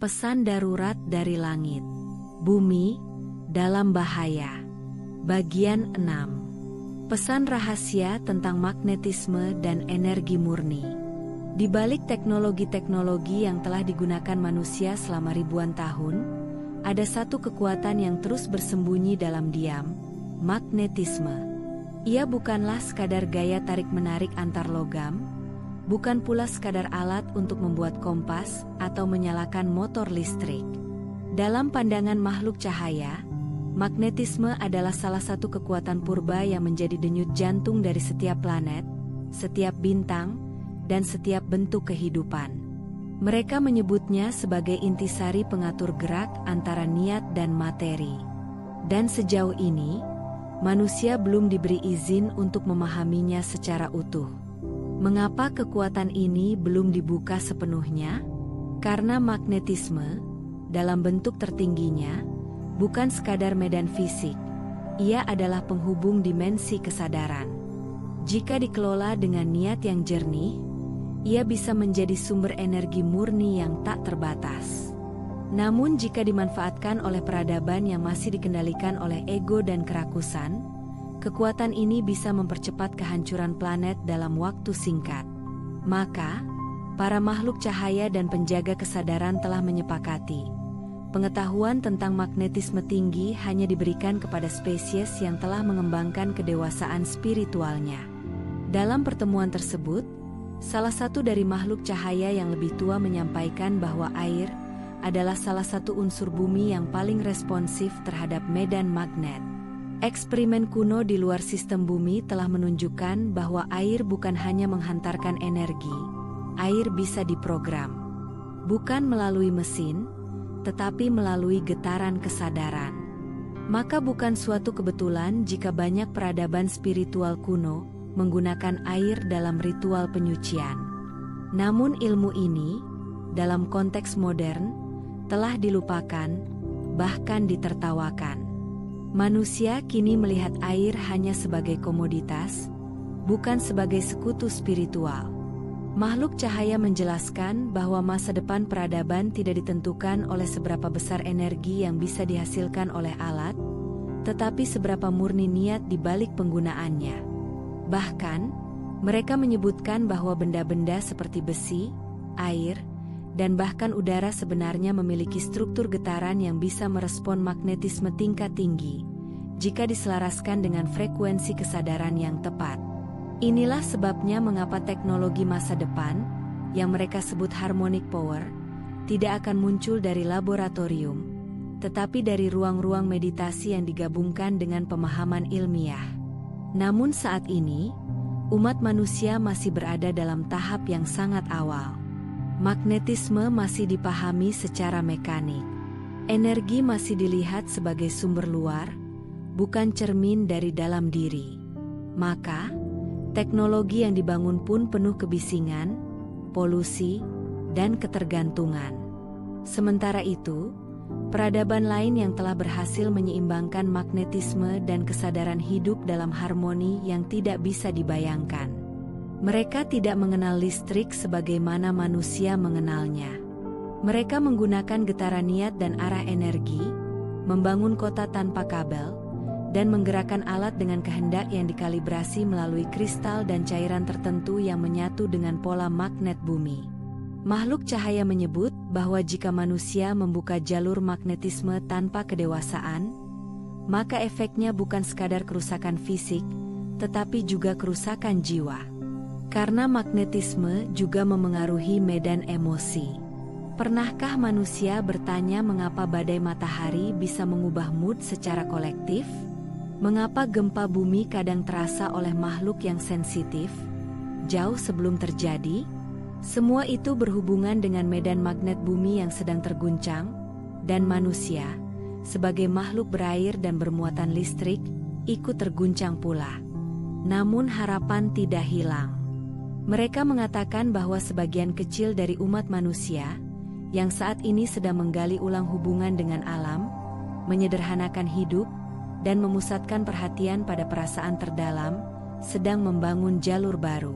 Pesan darurat dari langit. Bumi dalam bahaya. Bagian 6. Pesan rahasia tentang magnetisme dan energi murni. Di balik teknologi-teknologi yang telah digunakan manusia selama ribuan tahun, ada satu kekuatan yang terus bersembunyi dalam diam, magnetisme. Ia bukanlah sekadar gaya tarik-menarik antar logam, bukan pula sekadar alat untuk membuat kompas atau menyalakan motor listrik. Dalam pandangan makhluk cahaya, magnetisme adalah salah satu kekuatan purba yang menjadi denyut jantung dari setiap planet, setiap bintang, dan setiap bentuk kehidupan. Mereka menyebutnya sebagai intisari pengatur gerak antara niat dan materi. Dan sejauh ini, manusia belum diberi izin untuk memahaminya secara utuh. Mengapa kekuatan ini belum dibuka sepenuhnya? Karena magnetisme, dalam bentuk tertingginya, bukan sekadar medan fisik. Ia adalah penghubung dimensi kesadaran. Jika dikelola dengan niat yang jernih, ia bisa menjadi sumber energi murni yang tak terbatas. Namun jika dimanfaatkan oleh peradaban yang masih dikendalikan oleh ego dan kerakusan, kekuatan ini bisa mempercepat kehancuran planet dalam waktu singkat. Maka, para makhluk cahaya dan penjaga kesadaran telah menyepakati, pengetahuan tentang magnetisme tinggi hanya diberikan kepada spesies yang telah mengembangkan kedewasaan spiritualnya. Dalam pertemuan tersebut, salah satu dari makhluk cahaya yang lebih tua menyampaikan bahwa air adalah salah satu unsur bumi yang paling responsif terhadap medan magnet. Eksperimen kuno di luar sistem bumi telah menunjukkan bahwa air bukan hanya menghantarkan energi, air bisa diprogram. Bukan melalui mesin, tetapi melalui getaran kesadaran. Maka bukan suatu kebetulan jika banyak peradaban spiritual kuno menggunakan air dalam ritual penyucian. Namun ilmu ini, dalam konteks modern, telah dilupakan, bahkan ditertawakan. Manusia kini melihat air hanya sebagai komoditas, bukan sebagai sekutu spiritual. Makhluk cahaya menjelaskan bahwa masa depan peradaban tidak ditentukan oleh seberapa besar energi yang bisa dihasilkan oleh alat, tetapi seberapa murni niat di balik penggunaannya. Bahkan, mereka menyebutkan bahwa benda-benda seperti besi, air, dan bahkan udara sebenarnya memiliki struktur getaran yang bisa merespon magnetisme tingkat tinggi, jika diselaraskan dengan frekuensi kesadaran yang tepat. Inilah sebabnya mengapa teknologi masa depan, yang mereka sebut harmonic power, tidak akan muncul dari laboratorium, tetapi dari ruang-ruang meditasi yang digabungkan dengan pemahaman ilmiah. Namun saat ini, umat manusia masih berada dalam tahap yang sangat awal. Magnetisme masih dipahami secara mekanik. Energi masih dilihat sebagai sumber luar, bukan cermin dari dalam diri. Maka, teknologi yang dibangun pun penuh kebisingan, polusi, dan ketergantungan. Sementara itu, peradaban lain yang telah berhasil menyeimbangkan magnetisme dan kesadaran hidup dalam harmoni yang tidak bisa dibayangkan. Mereka tidak mengenal listrik sebagaimana manusia mengenalnya. Mereka menggunakan getaran niat dan arah energi, membangun kota tanpa kabel, dan menggerakkan alat dengan kehendak yang dikalibrasi melalui kristal dan cairan tertentu yang menyatu dengan pola magnet bumi. Makhluk cahaya menyebut bahwa jika manusia membuka jalur magnetisme tanpa kedewasaan, maka efeknya bukan sekadar kerusakan fisik, tetapi juga kerusakan jiwa. Karena magnetisme juga memengaruhi medan emosi. Pernahkah manusia bertanya mengapa badai matahari bisa mengubah mood secara kolektif? Mengapa gempa bumi kadang terasa oleh makhluk yang sensitif, jauh sebelum terjadi? Semua itu berhubungan dengan medan magnet bumi yang sedang terguncang, dan manusia, sebagai makhluk berair dan bermuatan listrik, ikut terguncang pula. Namun harapan tidak hilang. Mereka mengatakan bahwa sebagian kecil dari umat manusia, yang saat ini sedang menggali ulang hubungan dengan alam, menyederhanakan hidup, dan memusatkan perhatian pada perasaan terdalam, sedang membangun jalur baru.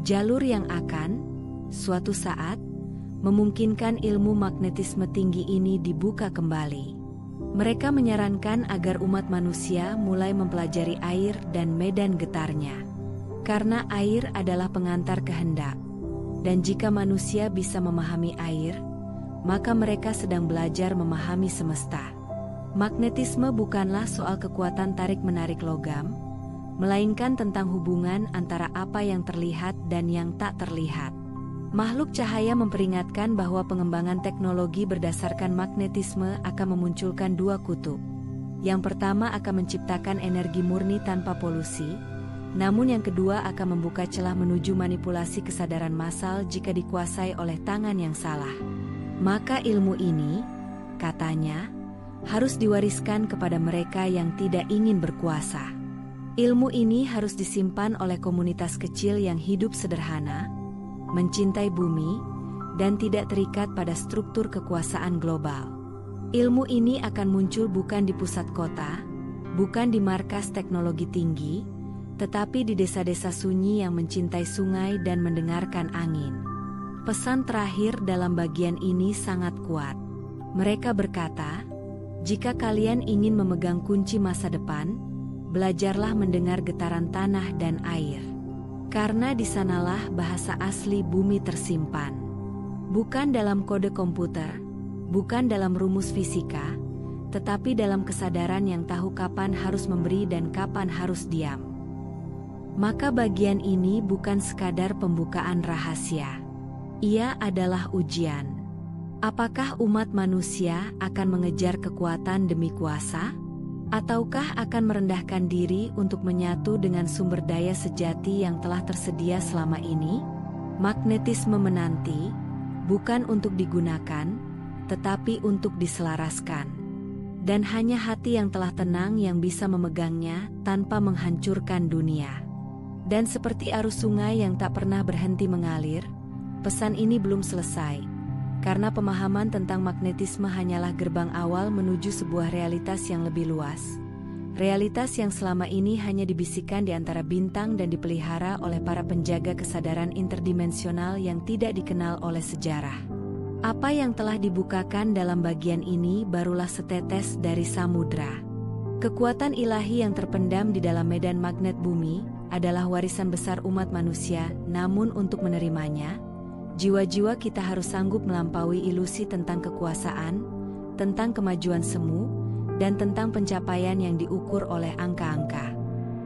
Jalur yang akan, suatu saat, memungkinkan ilmu magnetisme tinggi ini dibuka kembali. Mereka menyarankan agar umat manusia mulai mempelajari air dan medan getarnya. Karena air adalah pengantar kehendak. Dan jika manusia bisa memahami air, maka mereka sedang belajar memahami semesta. Magnetisme bukanlah soal kekuatan tarik-menarik logam, melainkan tentang hubungan antara apa yang terlihat dan yang tak terlihat. Makhluk cahaya memperingatkan bahwa pengembangan teknologi berdasarkan magnetisme akan memunculkan dua kutub. Yang pertama akan menciptakan energi murni tanpa polusi, namun yang kedua akan membuka celah menuju manipulasi kesadaran massal jika dikuasai oleh tangan yang salah. Maka ilmu ini, katanya, harus diwariskan kepada mereka yang tidak ingin berkuasa. Ilmu ini harus disimpan oleh komunitas kecil yang hidup sederhana, mencintai bumi, dan tidak terikat pada struktur kekuasaan global. Ilmu ini akan muncul bukan di pusat kota, bukan di markas teknologi tinggi, tetapi di desa-desa sunyi yang mencintai sungai dan mendengarkan angin. Pesan terakhir dalam bagian ini sangat kuat. Mereka berkata, jika kalian ingin memegang kunci masa depan, belajarlah mendengar getaran tanah dan air. Karena di sanalah bahasa asli bumi tersimpan. Bukan dalam kode komputer, bukan dalam rumus fisika, tetapi dalam kesadaran yang tahu kapan harus memberi dan kapan harus diam. Maka bagian ini bukan sekadar pembukaan rahasia. Ia adalah ujian. Apakah umat manusia akan mengejar kekuatan demi kuasa? Ataukah akan merendahkan diri untuk menyatu dengan sumber daya sejati yang telah tersedia selama ini? Magnetisme menanti, bukan untuk digunakan, tetapi untuk diselaraskan. Dan hanya hati yang telah tenang yang bisa memegangnya tanpa menghancurkan dunia. Dan seperti arus sungai yang tak pernah berhenti mengalir, pesan ini belum selesai. Karena pemahaman tentang magnetisme hanyalah gerbang awal menuju sebuah realitas yang lebih luas. Realitas yang selama ini hanya dibisikkan di antara bintang dan dipelihara oleh para penjaga kesadaran interdimensional yang tidak dikenal oleh sejarah. Apa yang telah dibukakan dalam bagian ini barulah setetes dari samudra. Kekuatan ilahi yang terpendam di dalam medan magnet bumi adalah warisan besar umat manusia, namun untuk menerimanya, jiwa-jiwa kita harus sanggup melampaui ilusi tentang kekuasaan, tentang kemajuan semu, dan tentang pencapaian yang diukur oleh angka-angka.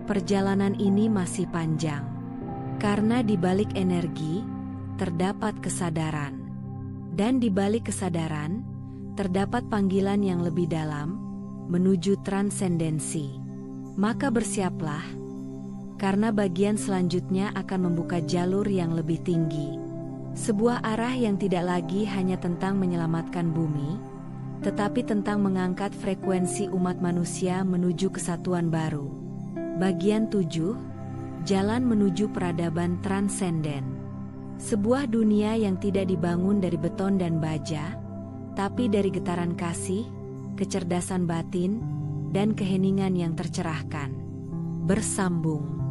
Perjalanan ini masih panjang. Karena di balik energi, terdapat kesadaran. Dan di balik kesadaran, terdapat panggilan yang lebih dalam, menuju transendensi. Maka bersiaplah, karena bagian selanjutnya akan membuka jalur yang lebih tinggi. Sebuah arah yang tidak lagi hanya tentang menyelamatkan bumi, tetapi tentang mengangkat frekuensi umat manusia menuju kesatuan baru. Bagian 7, Jalan menuju peradaban transenden. Sebuah dunia yang tidak dibangun dari beton dan baja, tapi dari getaran kasih, kecerdasan batin, dan keheningan yang tercerahkan. Bersambung.